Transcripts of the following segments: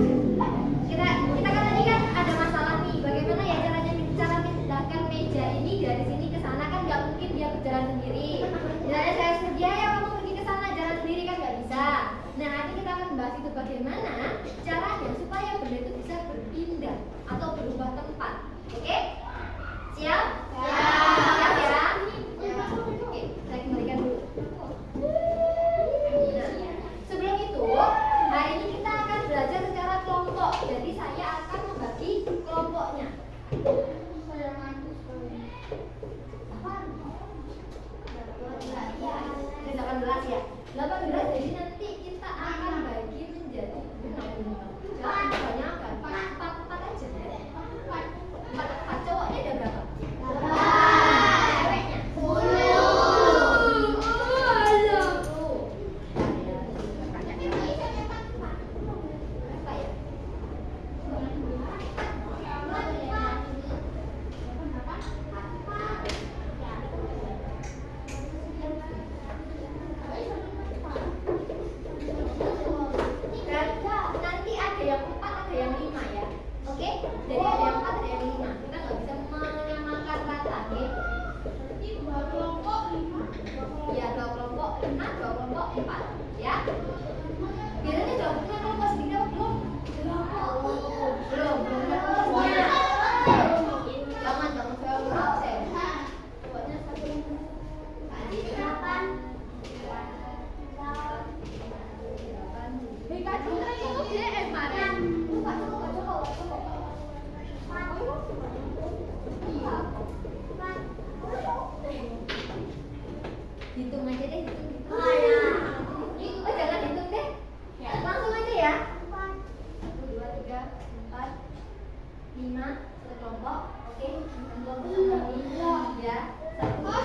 Kita kan tadi kan ada masalah nih. Bagaimana ya cara memindahkan meja ini dari sini ke sana, kan nggak mungkin dia berjalan sendiri. Misalnya saya sedia ya kamu pergi ke sana jalan sendiri kan nggak bisa. Nah nanti kita akan bahas itu bagaimana caranya supaya benda itu bisa berpindah atau berubah tempat. Oke? Siap? Siap ya? Oke, saya kembalikan dulu. Nah, sebelum itu, hari ini kita akan belajar secara kelompok. Jadi saya akan membagi kelompoknya. Ini 18 ya. 18 jadi nanti kita akan bagi menjadi jangan kebanyakan. 4 aja. 4 cowoknya ada berapa? Ceweknya 4 ya. Biasanya jawabnya kelompok sendiri apa belum? Belum semuanya. Jangan jawab absen. Buatnya 1 8. Hitung aja deh, hitung. Oh jangan hitung deh, langsung aja ya. 1, 2, 3, 4, 5 satu kelompok. Oke, kelompok ini ya. 1, 2,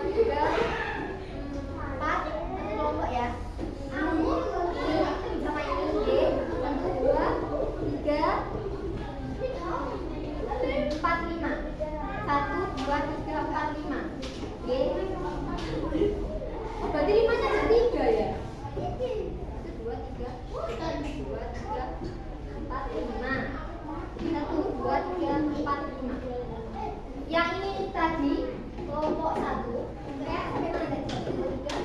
3, 4 satu kelompok ya. Ini sama ini G. 1, 2, 3, 4, 5. 1, 2, 3, 4, 5. G. Oh, berarti 5-nya ada 3 ya? 1, 2, 3, 4, 5. 1, 2, 3, 4, 5. Yang ini tadi kelompok 1. Ya, sampai mana tadi? 1, 2, 3,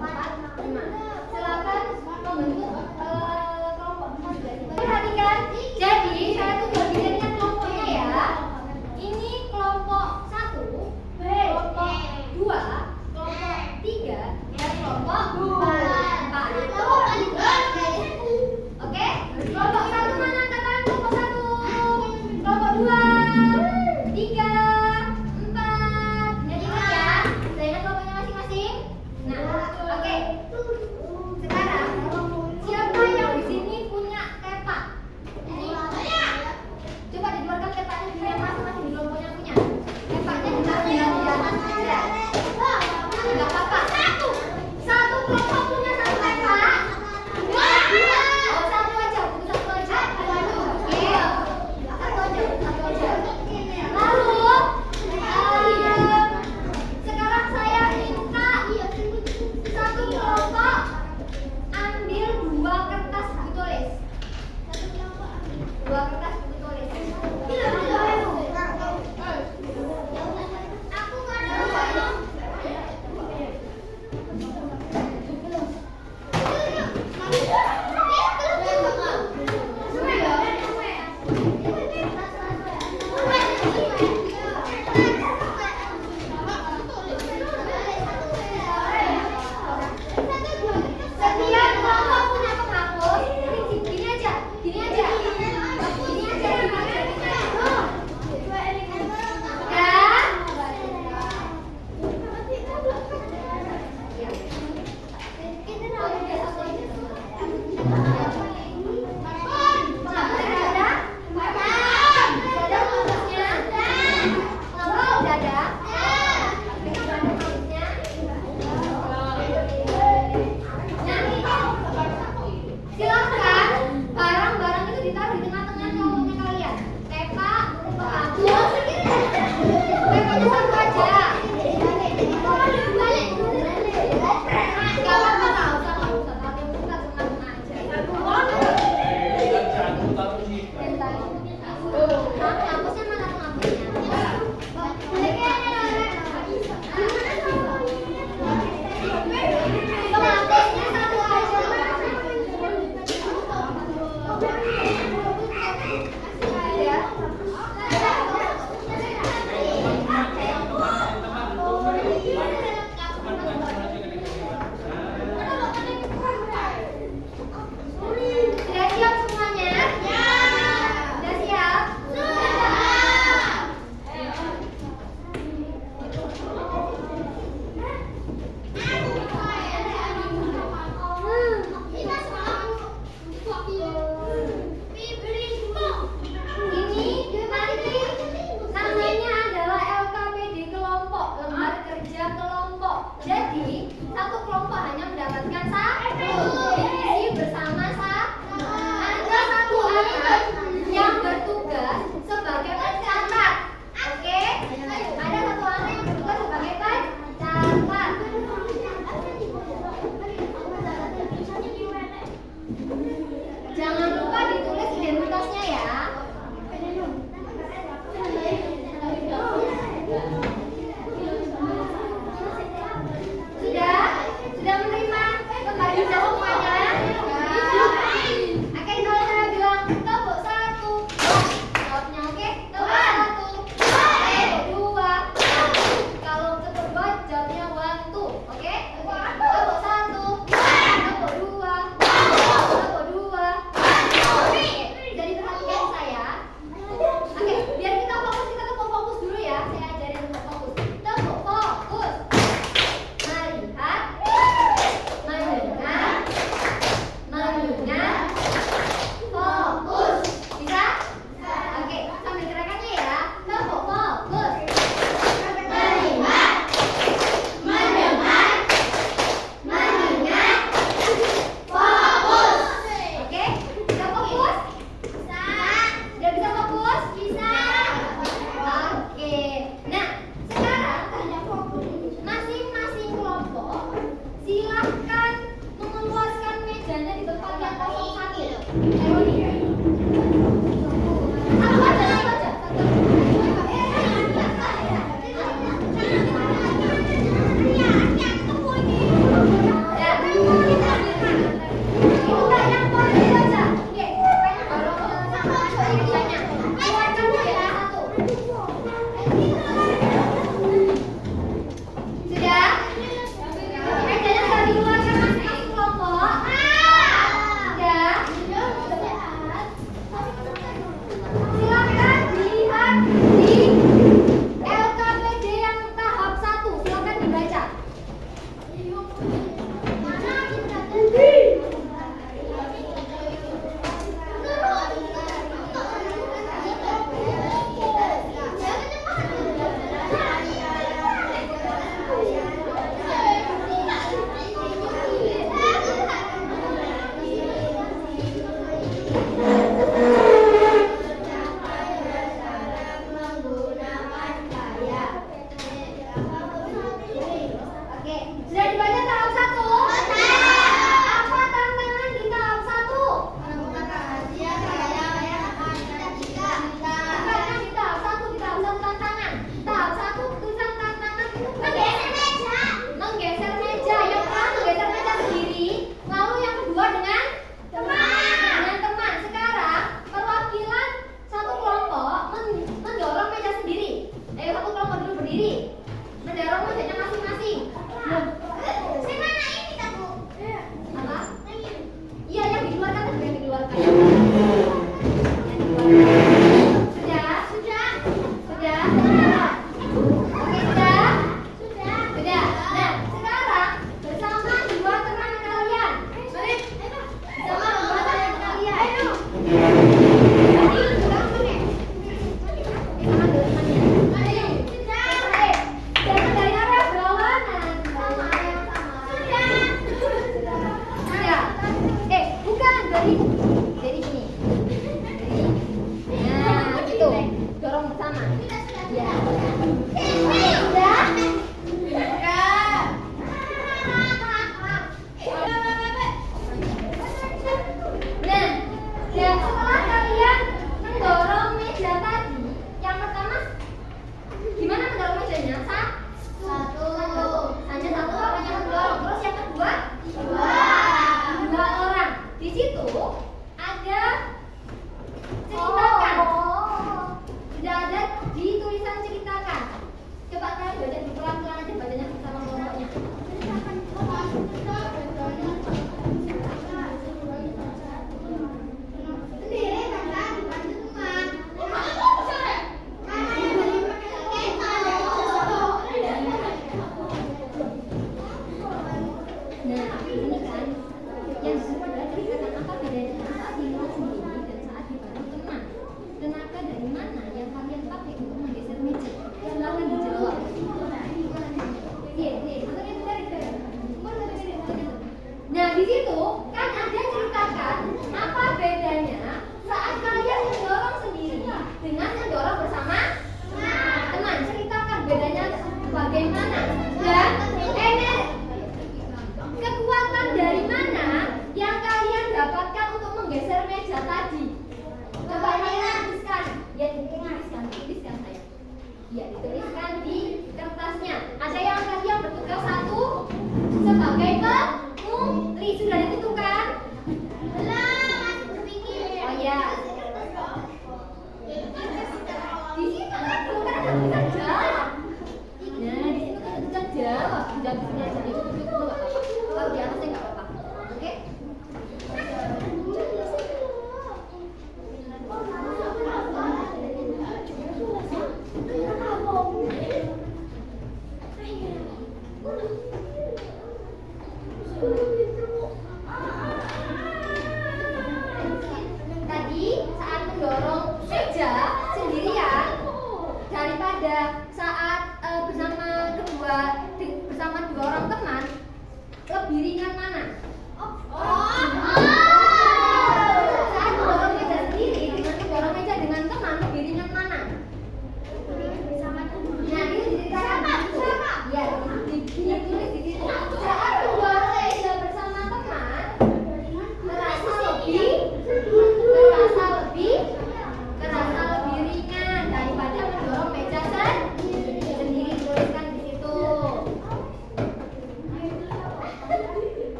4, 5. Silakan membentuk kelompok. Perhatikan. Jadi saya tuh bagi jadikan kelompoknya ya. Ini kelompok 1, kelompok 2, kelompok 3, dan kelompok 4. Oke? Kelompok 1 mana angkatan kelompok 1? Kelompok 2, 3, 4. Ingat ya. Satu aja, satu aja. Sudah?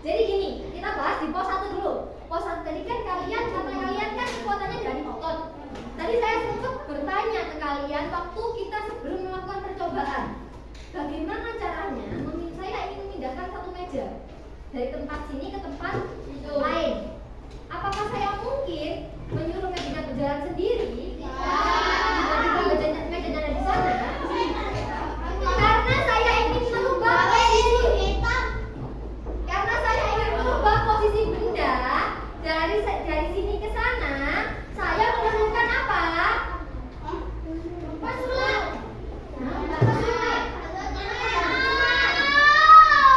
Jadi gini, kita bahas di pos 1 dulu. Pos 1 tadi kan kalian, kata kalian kan kekuatannya dari otot. Tadi saya sempat bertanya ke kalian waktu kita sebelum melakukan percobaan, bagaimana caranya saya ingin memindahkan satu meja dari tempat sini ke tempat lain. Apakah saya mungkin menyuruh meja berjalan sendiri? Tiba-tiba mejanya ada di sana. Karena saya ingin merubah posisi. Karena saya ingin merubah posisi benda dari sini ke sana, saya memerlukan apa? Pasulan.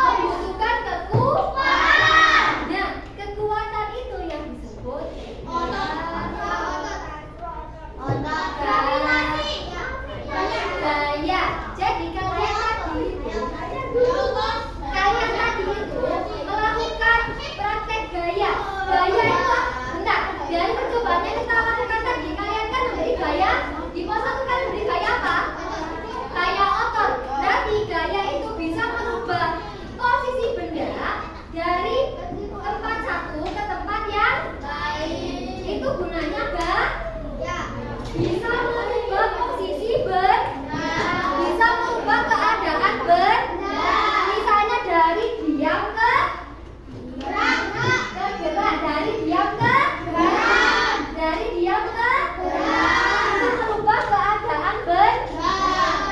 Membutuhkan kekuatan. Nah, kekuatan itu yang disebut gaya. Jadi kalian tadi itu melakukan praktek gaya. Gaya itu bentar, dari percobaannya kita lakukan tadi, kalian kan memberi gaya. Di pos 1 kan memberi gaya apa? Gaya otot. Berarti gaya itu bisa merubah posisi benda dari tempat satu ke tempat yang lain. Itu gunanya bisa merubah posisi benda, bisa merubah keadaan benda. Misalnya dari diam ke gerak, dari diam ke gerak, dari diam ke gerak. Itu merubah keadaan benda.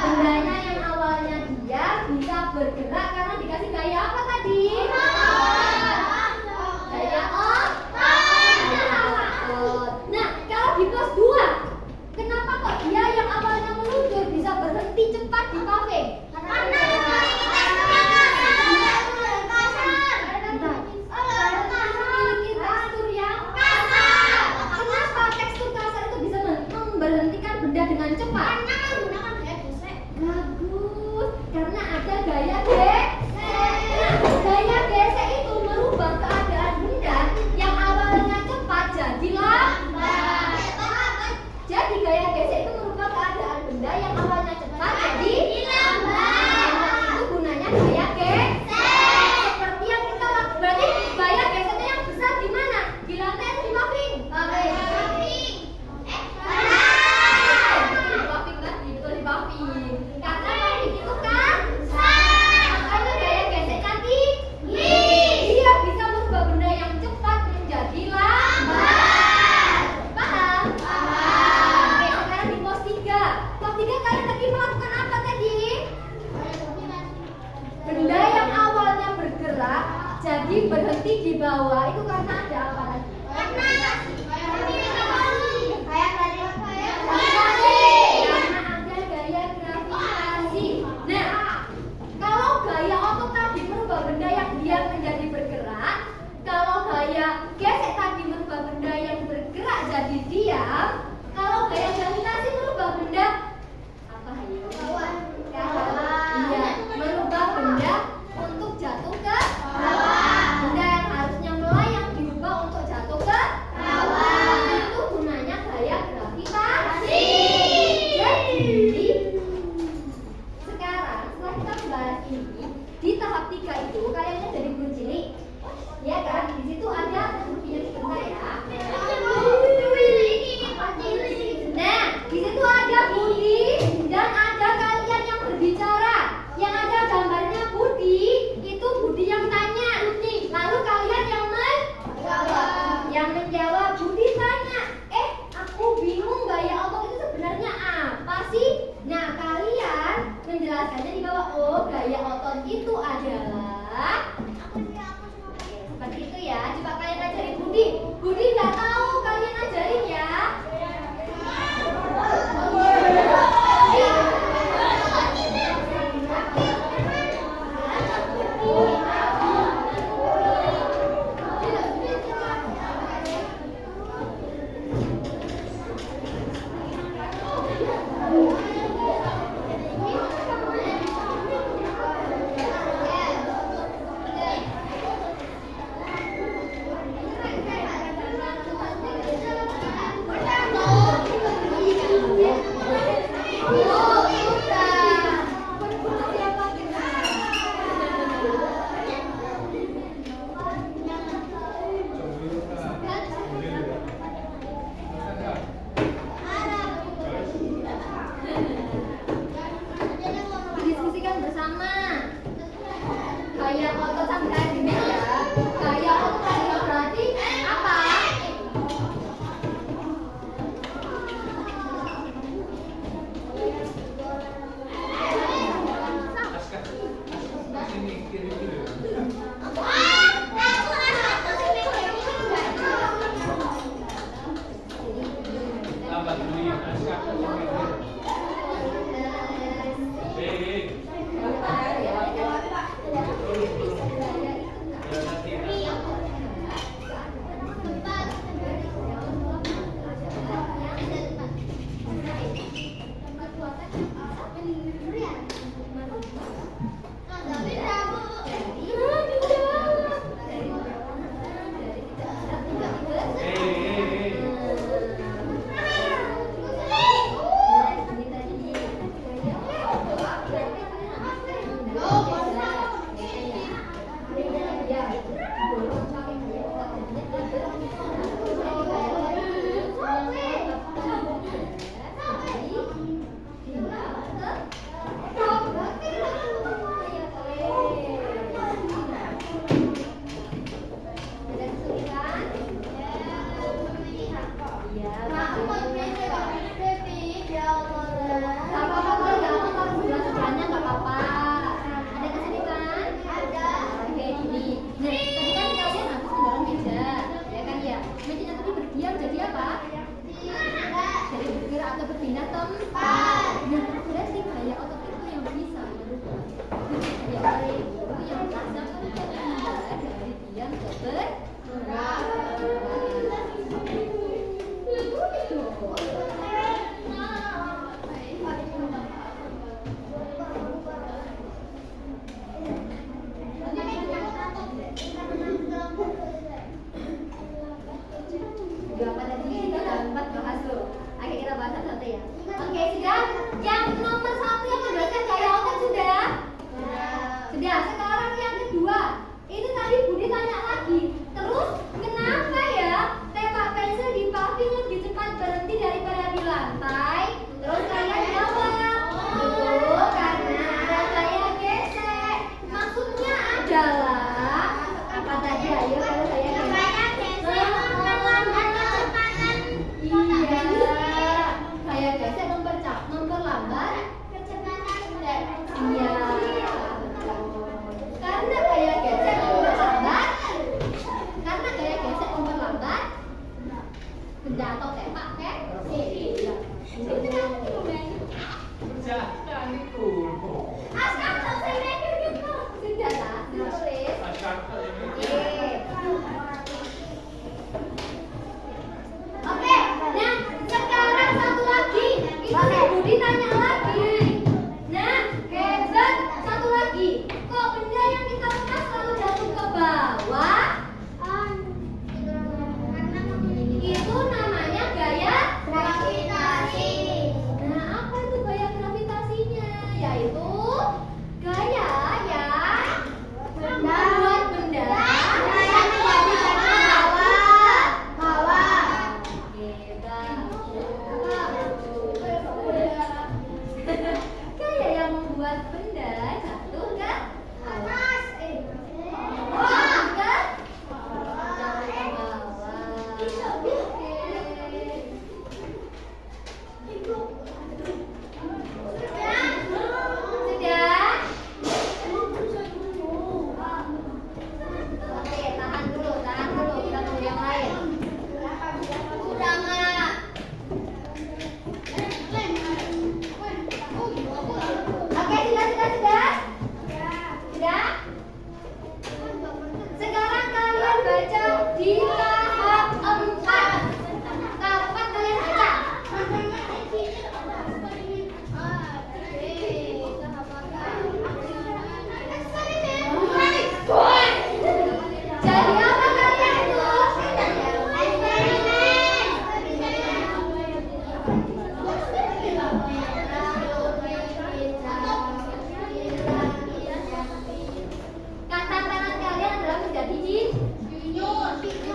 Bendanya yang awalnya diam bisa bergerak karena dikasih gaya apa tadi? Gaya otot. Nah, kalau di pos 2, kenapa kok dia yang awalnya meluncur bisa berhenti cepat di paving? Karena memiliki tekstur yang kasar. Kenapa tekstur kasar itu bisa memberhentikan benda dengan cepat? Bagus, karena ada gaya gesek. Nah, gaya gesek itu merubah keadaan benda yang awalnya cepat jadi lambat. Jadi gaya gesek itu merubah keadaan benda yang awalnya cepat jadi lambat. Itu gunanya gaya gesek. Seperti yang kita lakukan. Berarti gaya geseknya yang besar di mana? Di lantai atau di paving? Di paving. Karena paving itu kan makanya gaya gesek kan tinggi. Dia bisa merubah benda yang cepat menjadi lambat. Paham? Oke, sekarang di pos 3. Pos 3 kalian tadi melakukan apa tadi? Benda yang awalnya bergerak jadi berhenti di bawah. Itu karena ada apa tadi? Karena ada gaya gravitasi. Nah, kalau gaya otot tadi merubah benda yang diam menjadi bergerak, kalau gaya gesek tadi merubah benda yang bergerak jadi diam, kalau gaya gravitasi merubah benda apa ayo? Iya, merubah benda untuk jatuh ke bawah. Benda yang harusnya melayang diubah untuk jatuh ke bawah. Itu gunanya gaya gravitasi. Jadi sekarang setelah kita membahas ini, di tahap 3 itu kalian jadi guru cilik, ya kan? Di situ ada bukunya sebentar ya. Nah, di situ ada Budi dan ada kalian yang berbicara. Yang ada gambarnya Budi, itu Budi yang tanya. Lalu kalian yang menjawab. Yang menjawab, Budi tanya, aku bingung gaya otot itu sebenarnya apa sih? Nah, kalian menjelaskannya di bawah. Oh, gaya otot itu adalah gaya otot sambil ademnya ya. Gaya otot tadi berarti apa?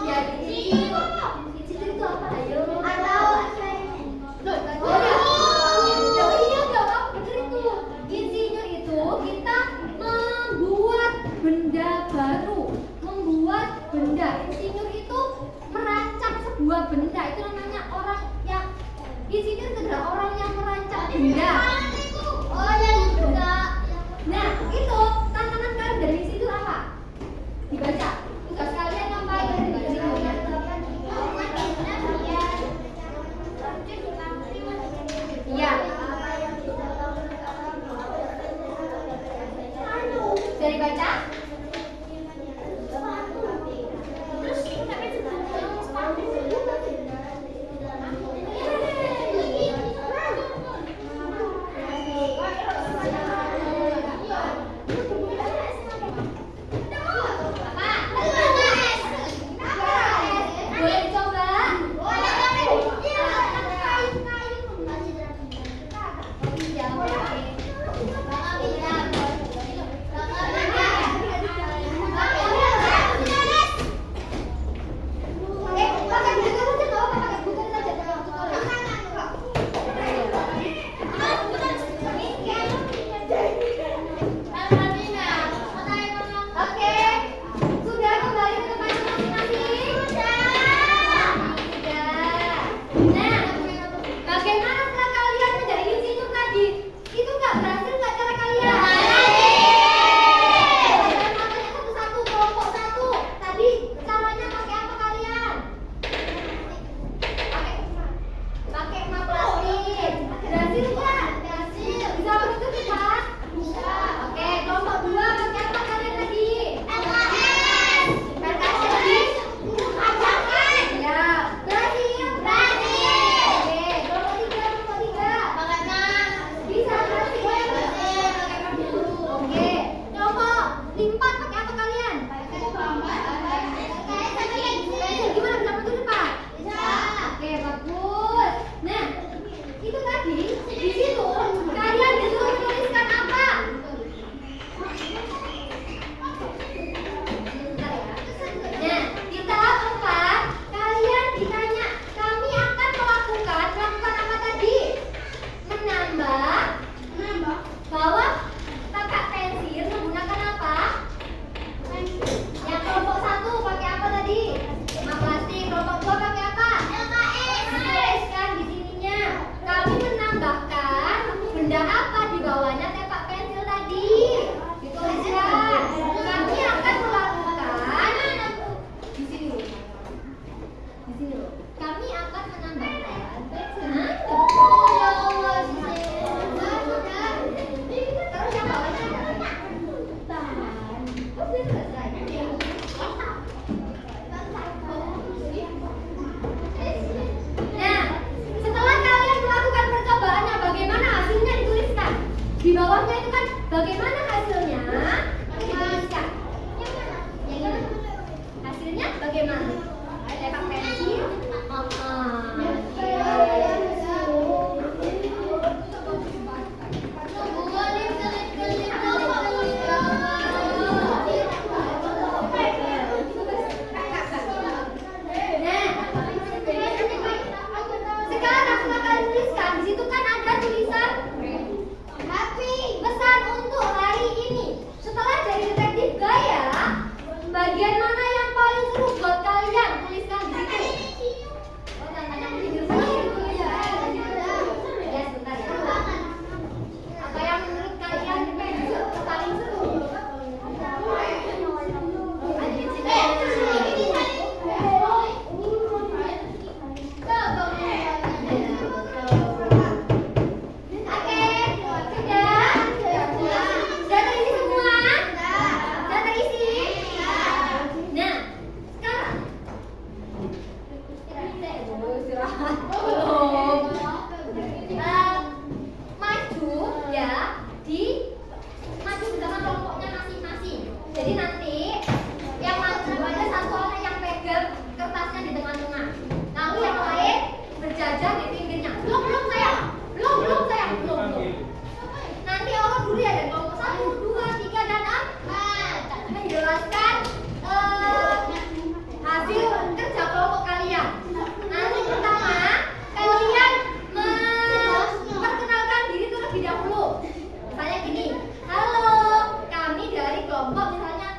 Jadi Dibaca. Tugas kalian ngapain? Iya. Sudah dibaca? Boleh dicoba? Oke, sudah kembali ke tempat masing-masing? Sudah. Nah, bagaimana setelah kalian menjadi insinyur tadi? Itu nggak berhasil nggak cara kalian? Kalian matanya satu-satu, kelompok satu. Tadi caranya pakai apa kalian? Pakai emas plastik. Berhasil nggak? Berhasil. Bisa begitu kita? Bisa. Oke, kelompok dua pakai apa kalian tadi? LKS. LKS tadi? Ya, berhasil. Oke, kelompok tiga. Pakai emas. Bisa berhasil. Oke, kelompok empat pakai apa kalian? Gimana bisa betul Pak? Oke, bagus. Nah, itu tadi di situ kalian disuruh menuliskan apa? Bentar ya. Nah, di tahap 4 kalian ditanya, kami akan melakukan apa tadi? Menambah bahwa pakai pensil menggunakan apa? Yang kelompok 1 pakai apa tadi? Emas plastik. Kelompok 2 pakai apa? LKS kan di sininya. Kami menambahkan benda apa di bawahnya tempat pensil tadi? Dituliskan. Kami akan melakukan di sini loh. Di sini loh. Kami akan menambahkan betul. Ya Allah. Terus yang bawahnya ada apa? Tahan. Oh, sudah selesai. Nah, setelah kalian melakukan percobaannya, bagaimana hasilnya dituliskan? Di bawahnya itu kan bagaimana hasilnya? Dituliskan. Hasilnya bagaimana? Tempat pensil. Sekarang setelah kalian tuliskan, di situ kan ada tulisan pesan untuk hari ini. Setelah jadi detektif gaya, bagian mana yang paling seru buat kalian? Tuliskan di situ. Oh, tantangan yang tidur ya. Ya, sebentar ya. Apa yang menurut kalian paling seru? Sudah terisi semua? Sudah terisi? Nah, sekarang maju ya maju bersama kelompoknya masing-masing. Jadi nanti yang maju ada satu orang yang pegang kertasnya di tengah-tengah, lalu yang lain berjajar di pinggirnya. Belum sayang. Nanti orang dulu ya, dari kelompok 1, 2, 3 dan 4 menjelaskan hasil kerja kelompok kalian. Nanti pertama kalian memperkenalkan diri terlebih dahulu. Misalnya gini, halo, kami dari kelompok misalnya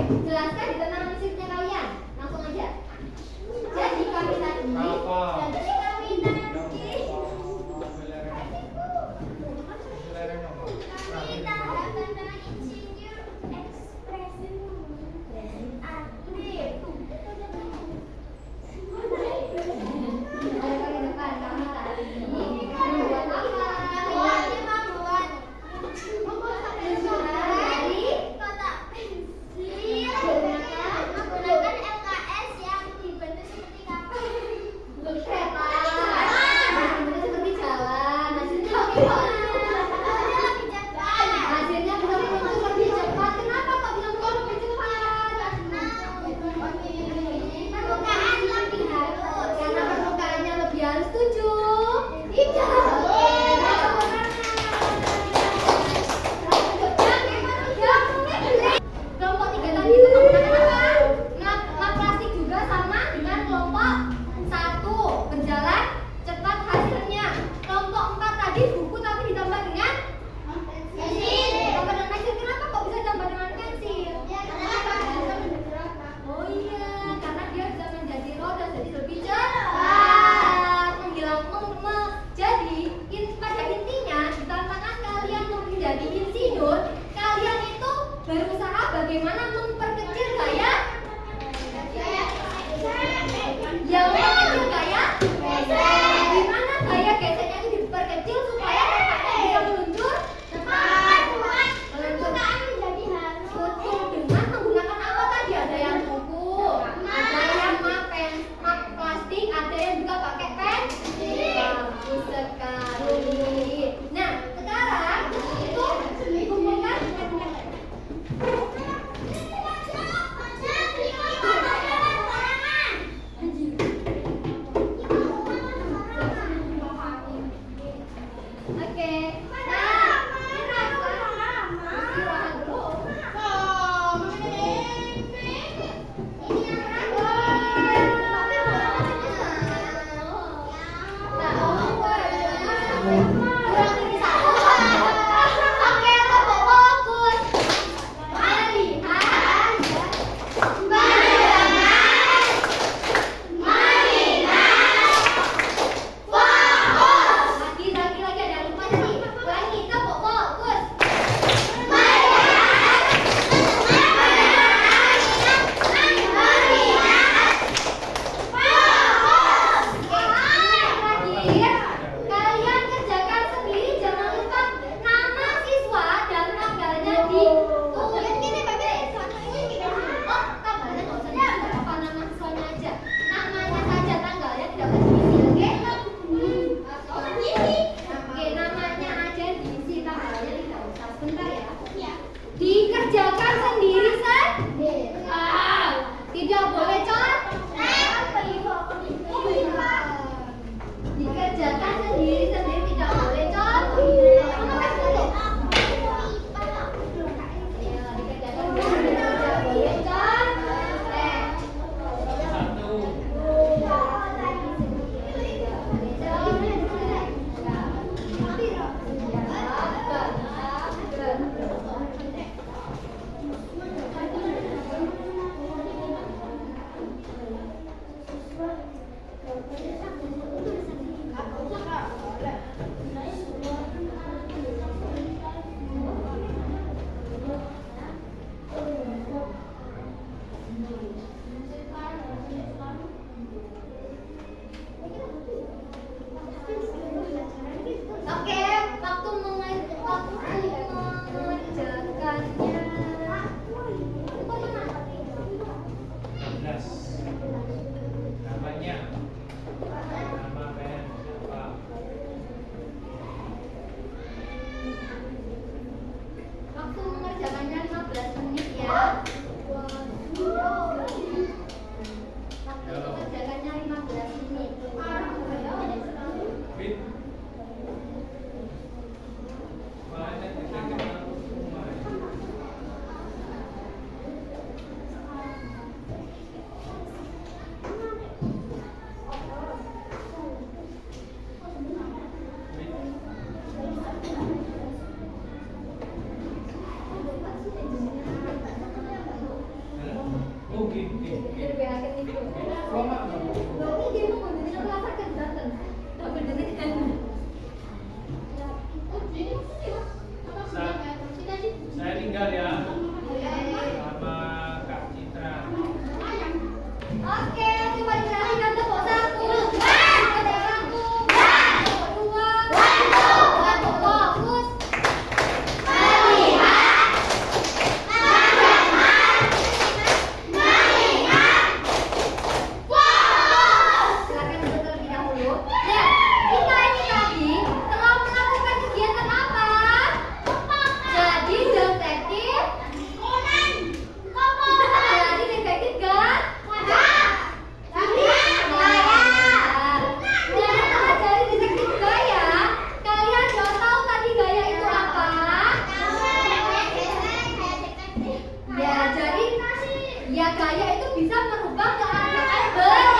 jelaskan di tentang prinsipnya kalian. Langsung aja. Jadi kami tadi bagaimana memperkecil gaya gimana gaya geseknya itu diperkecil supaya bisa meluncur cepat meluncur betul dengan menggunakan apa tadi, ada yang buku, ada yang map plastik, ada yang juga pakai pensil. Bagus sekali. Nah sekarang itu dikumpulkan Loh, ini dia mau ngomongin apa apa kan datang. Tak berdengar kan. Saya tinggal ya sama Kak Citra. Oke, coba diperhatikan tepuk satu. Tepuk satu. Tepuk dua. Tepuk fokus. Melihat. Melihat. Fokus. Silakan duduk terlebih dahulu. Ya, kita ini tadi telah melakukan kegiatan apa? Jadi detektif. Jadi detektif kan? Jadi detektif gaya. Kalian udah tahu tadi gaya itu apa? Ya, jadi ya gaya itu bisa merubah keadaan